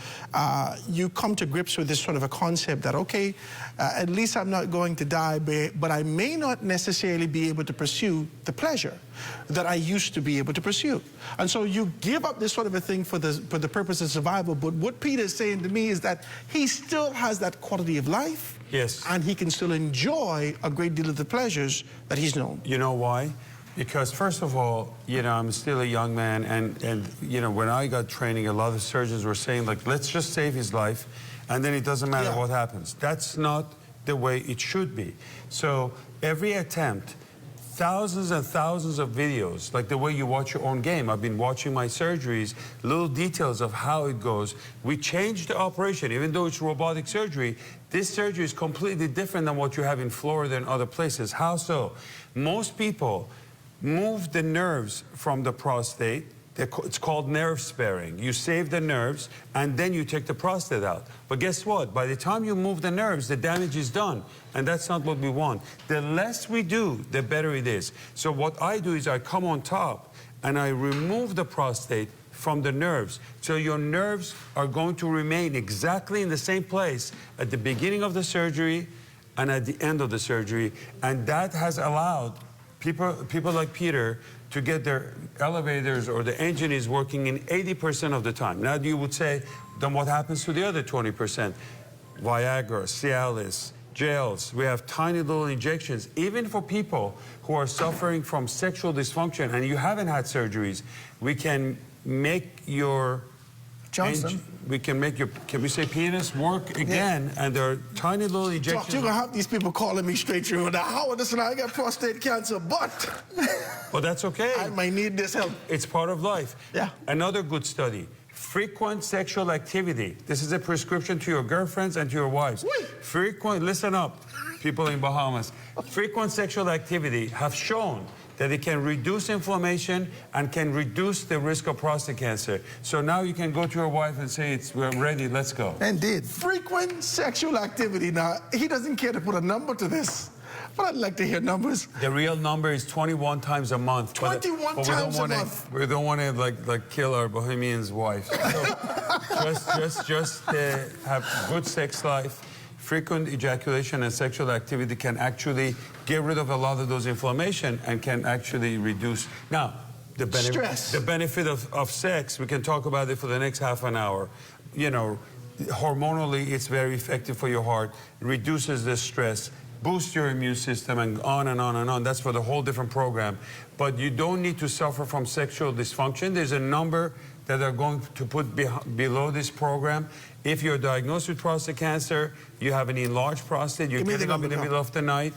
You come to grips with this sort of a concept that, okay, at least I'm not going to die, but I may not necessarily be able to pursue the pleasure that I used to be able to pursue. And so you give up this sort of a thing for the purpose of survival. But what Peter is saying to me is that he still has that quality of life. Yes. And he can still enjoy a great deal of the pleasures that he's known. You know why? Because first of all, you know, I'm still a young man, and you know, when I got training, a lot of surgeons were saying, like, let's just save his life, and then it doesn't matter what happens. That's not the way it should be. So every attempt, thousands and thousands of videos, like the way you watch your own game. I've been watching my surgeries, little details of how it goes. We changed the operation, even though it's robotic surgery. This surgery is completely different than what you have in Florida and other places. How so? Most people move the nerves from the prostate. It's called nerve sparing. You save the nerves, and then you take the prostate out. But guess what? By the time you move the nerves, the damage is done, and that's not what we want. The less we do, the better it is. So what I do is I come on top, and I remove the prostate from the nerves. So your nerves are going to remain exactly in the same place at the beginning of the surgery and at the end of the surgery. And that has allowed people like Peter to get their elevators or the engine is working in 80% of the time. Now you would say, then what happens to the other 20%? Viagra, Cialis, gels. We have tiny little injections. Even for people who are suffering from sexual dysfunction and you haven't had surgeries, we can make your we can make your, can we say penis work again? Yeah. And there are tiny little injections. Doc, you're going to have these people calling me straight through. Now, Howard, listen, I got prostate cancer, but... Well, that's okay. I might need this help. It's part of life. Yeah. Another good study. frequent sexual activity. This is a prescription to your girlfriends and to your wives. Frequent, listen up, people in Bahamas. Frequent sexual activity have shown that it can reduce inflammation and can reduce the risk of prostate cancer. So now you can go to your wife and say, we're ready, let's go. Indeed. Frequent sexual activity. Now, he doesn't care to put a number to this, but I'd like to hear numbers. The real number is 21 times a month. 21 times a month. We don't want to like kill our Bohemians' wives. So just have good sex life. Frequent ejaculation and sexual activity can actually get rid of a lot of those inflammation and can actually reduce. Now, the benefit of sex, we can talk about it for the next half an hour. You know, hormonally, it's very effective for your heart, reduces the stress, boosts your immune system, and on and on and on. That's for the whole different program. But you don't need to suffer from sexual dysfunction. There's a number that are going to put below this program. If you're diagnosed with prostate cancer, you have an enlarged prostate, you're getting up in the middle of the night,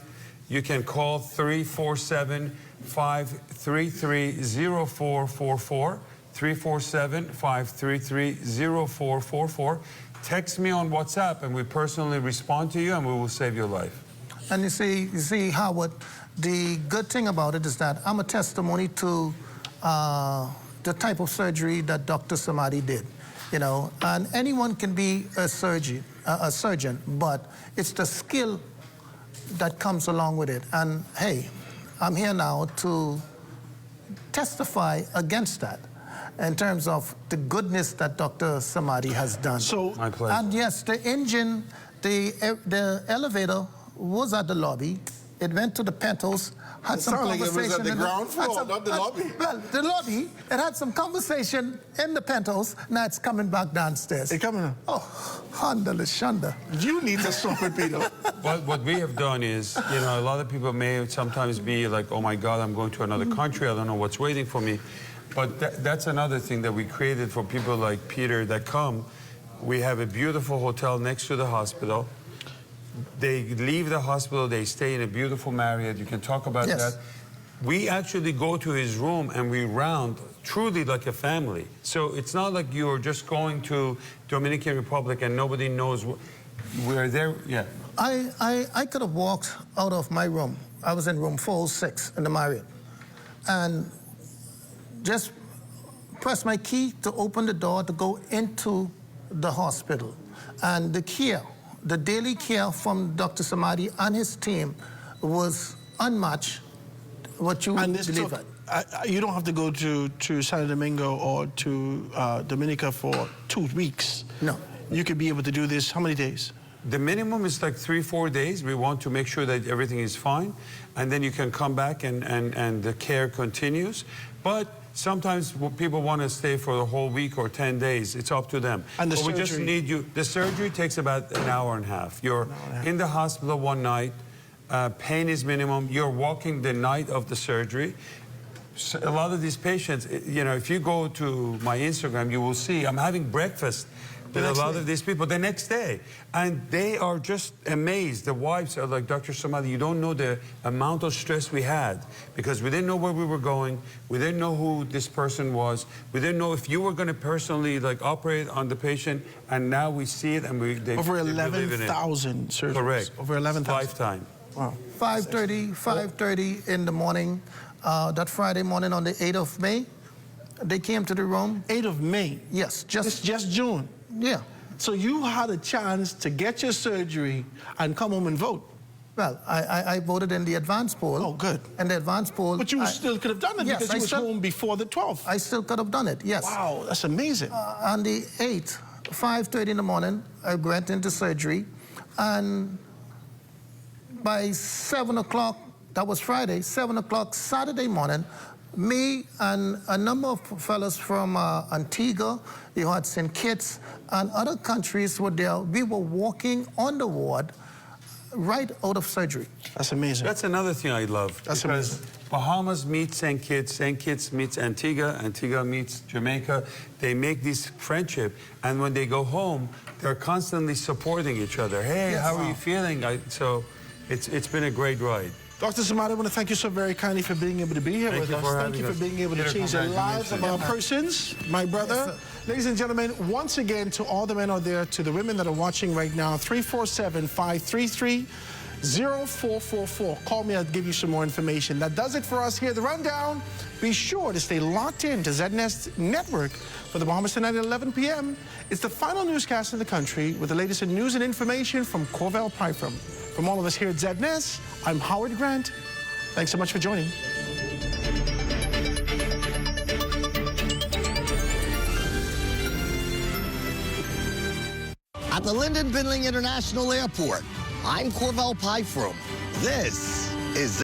you can call 347-533-0444, 347-533-0444. Text me on WhatsApp and we personally respond to you and we will save your life. And you see, Howard, the good thing about it is that I'm a testimony to the type of surgery that Dr. Samadi did, you know, and anyone can be a surgeon, but it's the skill that comes along with it. And hey, I'm here now to testify against that in terms of the goodness that Dr. Samadi has done. So, my pleasure. And yes, the engine, the elevator was at the lobby. It went to the penthouse, had some conversation. Like it was at the ground floor, not the lobby. Well, the lobby, it had some conversation in the penthouse. Now it's coming back downstairs. It's coming up. Oh, Honda Shanda. You need to stop it, Peter. What we have done is, you know, a lot of people may sometimes be like, oh my God, I'm going to another country. I don't know what's waiting for me. But that's another thing that we created for people like Peter that come. We have a beautiful hotel next to the hospital. They leave the hospital, they stay in a beautiful Marriott. You can talk about that. We actually go to his room and we round truly like a family. So it's not like you're just going to Dominican Republic and nobody knows we're there. Yeah. I could have walked out of my room. I was in room 406 in the Marriott. And just press my key to open the door to go into the hospital. And the care, the daily care from Dr. Samadi and his team was unmatched what you delivered. You don't have to go to Santo Domingo or to Dominica for 2 weeks. No. You could be able to do this how many days? The minimum is like 3-4 days. We want to make sure that everything is fine. And then you can come back and the care continues. But sometimes people want to stay for the whole week or 10 days. It's up to them. And the surgery? We just need you. The surgery takes about an hour and a half. You're in the hospital one night. Pain is minimum. You're walking the night of the surgery. So a lot of these patients, you know, if you go to my Instagram, you will see I'm having breakfast with a lot of these people the next day. And they are just amazed. The wives are like, Dr. Samadi, you don't know the amount of stress we had because we didn't know where we were going. We didn't know who this person was. We didn't know if you were going to personally like operate on the patient. And now we see it and they over believe in it. 11,000 surgeries. Correct. Over 11,000. Lifetime. Wow. 5:30 in the morning, that Friday morning on the 8th of May, they came to the room. 8th of May? Yes. Just June? Yeah. So you had a chance to get your surgery and come home and vote? Well, I voted in the advance poll. Oh, good. In the advance poll. But you still could have done it because you was home before the 12th. I still could have done it, yes. Wow, that's amazing. On the 8th, 5:30 in the morning, I went into surgery. And by 7 o'clock, that was Friday, 7 o'clock Saturday morning, me and a number of fellows from Antigua, you had St. Kitts, and other countries were there. We were walking on the ward right out of surgery. That's amazing. That's another thing I love. That's because amazing. Bahamas meets St. Kitts meets Antigua, Antigua meets Jamaica. They make this friendship, and when they go home, they're constantly supporting each other. Hey, how are you feeling? So it's been a great ride. Dr. Samadi, I want to thank you so very kindly for being able to be here with us. Thank you for being able to change the lives of our persons, my brother. Yes, ladies and gentlemen, once again, to all the men out there, to the women that are watching right now, 347-533-0444. Call me, I'll give you some more information. That does it for us here at The Rundown. Be sure to stay locked in to ZNest Network for the Bahamas tonight at 11 p.m. It's the final newscast in the country with the latest in news and information from Corval Pyfrom. From all of us here at ZNest, I'm Howard Grant. Thanks so much for joining. At the Lyndon Bindling International Airport, I'm Corval Pyfrom. This is